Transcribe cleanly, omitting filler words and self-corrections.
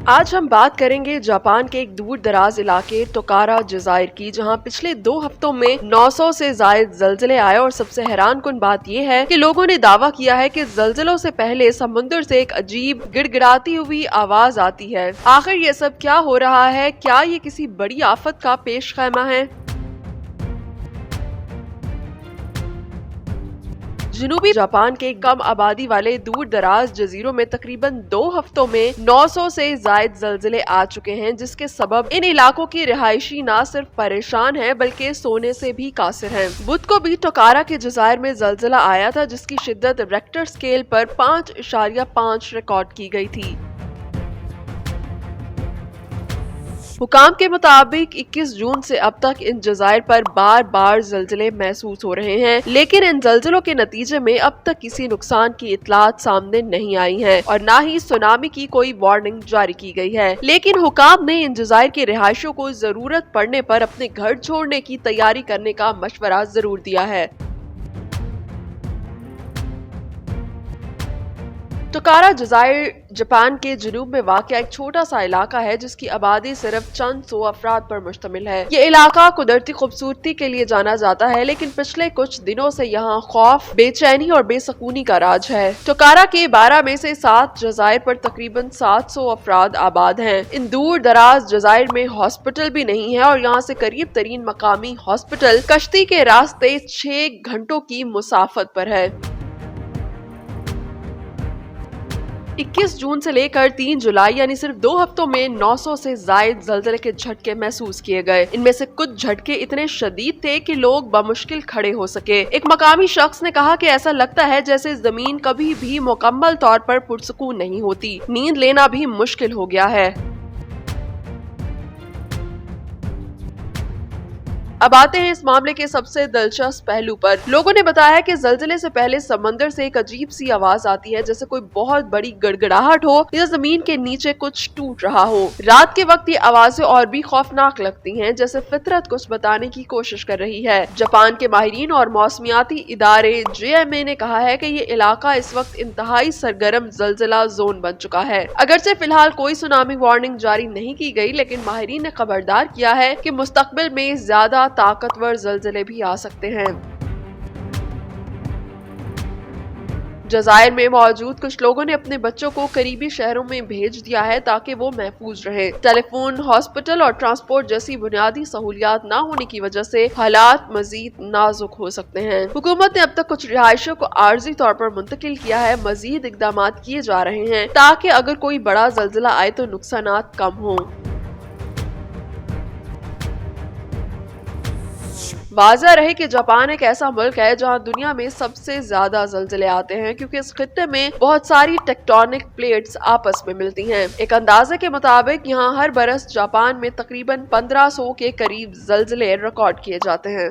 आज हम बात करेंगे जापान के एक दूर दराज इलाके टोकारा जज़ायर की, जहां पिछले 2 हफ्तों में 900 से जायद ज़लज़ले आए। और सबसे हैरानकुन बात यह है कि लोगों ने दावा किया है कि ज़लज़लों से पहले समुद्र से एक अजीब गिड़गिड़ाती हुई आवाज आती है। आखिर ये सब क्या हो रहा है? क्या ये किसी बड़ी आफत का पेश खैमा है? जनूबी जापान के कम आबादी वाले दूर दराज जजीरों में तकरीबन 2 हफ्तों में 900 से जायद ज़लज़ले आ चुके हैं, जिसके सबब इन इलाकों की रिहायशी न सिर्फ परेशान है बल्कि सोने से भी कासिर हैं। बुध को भी टोकारा के जज़ायर में ज़लज़ला आया था, जिसकी शिद्दत रेक्टर स्केल पर 5.5 रिकॉर्ड की गई थी। हुकाम के मुताबिक 21 जून से अब तक इन जज़ायर पर बार बार ज़लज़ले महसूस हो रहे हैं, लेकिन इन ज़लज़लों के नतीजे में अब तक किसी नुकसान की इतलात सामने नहीं आई है और न ही सुनामी की कोई वार्निंग जारी की गई है। लेकिन हुकाम ने इन जज़ायर के रिहायशियों को जरूरत पड़ने पर अपने घर छोड़ने की तैयारी करने का मशवरा जरूर दिया है। टोकारा जज़ायर जापान के जुनूब में वाक़ एक छोटा सा इलाका है, जिसकी आबादी सिर्फ चंद 100 अफराद पर मुश्तमिल है। ये इलाका कुदरती खूबसूरती के लिए जाना जाता है, लेकिन पिछले कुछ दिनों से यहाँ खौफ, बेचैनी और बेसकूनी का राज है। टोकारा के 12 में से 7 जज़ायर पर तकरीबन 700 अफराद आबाद हैं। इन दूर दराज जज़ायर में हॉस्पिटल भी नहीं है और यहाँ से करीब तरीन मकामी हॉस्पिटल कश्ती के रास्ते 6 घंटों की मुसाफत पर है। 21 जून से लेकर 3 जुलाई यानी सिर्फ 2 हफ्तों में 900 से जायद ज़लज़ले के झटके महसूस किए गए। इनमें से कुछ झटके इतने शदीद थे कि लोग बमुश्किल खड़े हो सके। एक मकामी शख्स ने कहा कि ऐसा लगता है जैसे जमीन कभी भी मुकम्मल तौर पर पुरसुकून नहीं होती, नींद लेना भी मुश्किल हो गया है। अब आते हैं इस मामले के सबसे दिलचस्प पहलू पर। लोगों ने बताया कि ज़लज़ले से पहले समंदर से एक अजीब सी आवाज आती है, जैसे कोई बहुत बड़ी गड़गड़ाहट हो या जमीन के नीचे कुछ टूट रहा हो। रात के वक्त ये आवाजें और भी खौफनाक लगती हैं, जैसे फितरत कुछ बताने की कोशिश कर रही है। जापान के माहिरीन और मौसमियाती इदारे JMA ने कहा है कि ये इलाका इस वक्त इंतहाई सरगर्म ज़लज़ला जोन बन चुका है। अगरचे फिलहाल कोई सुनामी वार्निंग जारी नहीं की गई, लेकिन माहिरीन ने खबरदार किया है कि मुस्तकबिल में ज्यादा ताकतवर ज़लज़ले भी आ सकते हैं। जज़ायर में मौजूद कुछ लोगों ने अपने बच्चों को करीबी शहरों में भेज दिया है ताकि वो महफूज रहे। टेलीफोन, हॉस्पिटल और ट्रांसपोर्ट जैसी बुनियादी सहूलियात न होने की वजह से हालात मजीद नाजुक हो सकते हैं। हुकूमत ने अब तक कुछ रिहायशियों को आर्जी तौर पर मुंतकिल किया है। मजीद इकदाम किए जा रहे हैं ताकि अगर कोई बड़ा ज़लज़ला आए तो नुकसानात कम हों। वाज़ह रहे कि जापान एक ऐसा मुल्क है जहां दुनिया में सबसे ज्यादा ज़लज़ले आते हैं, क्योंकि इस खित्ते में बहुत सारी टेक्टोनिक प्लेट्स आपस में मिलती हैं। एक अंदाजे के मुताबिक यहां हर बरस जापान में तकरीबन 1500 के करीब ज़लज़ले रिकॉर्ड किए जाते हैं।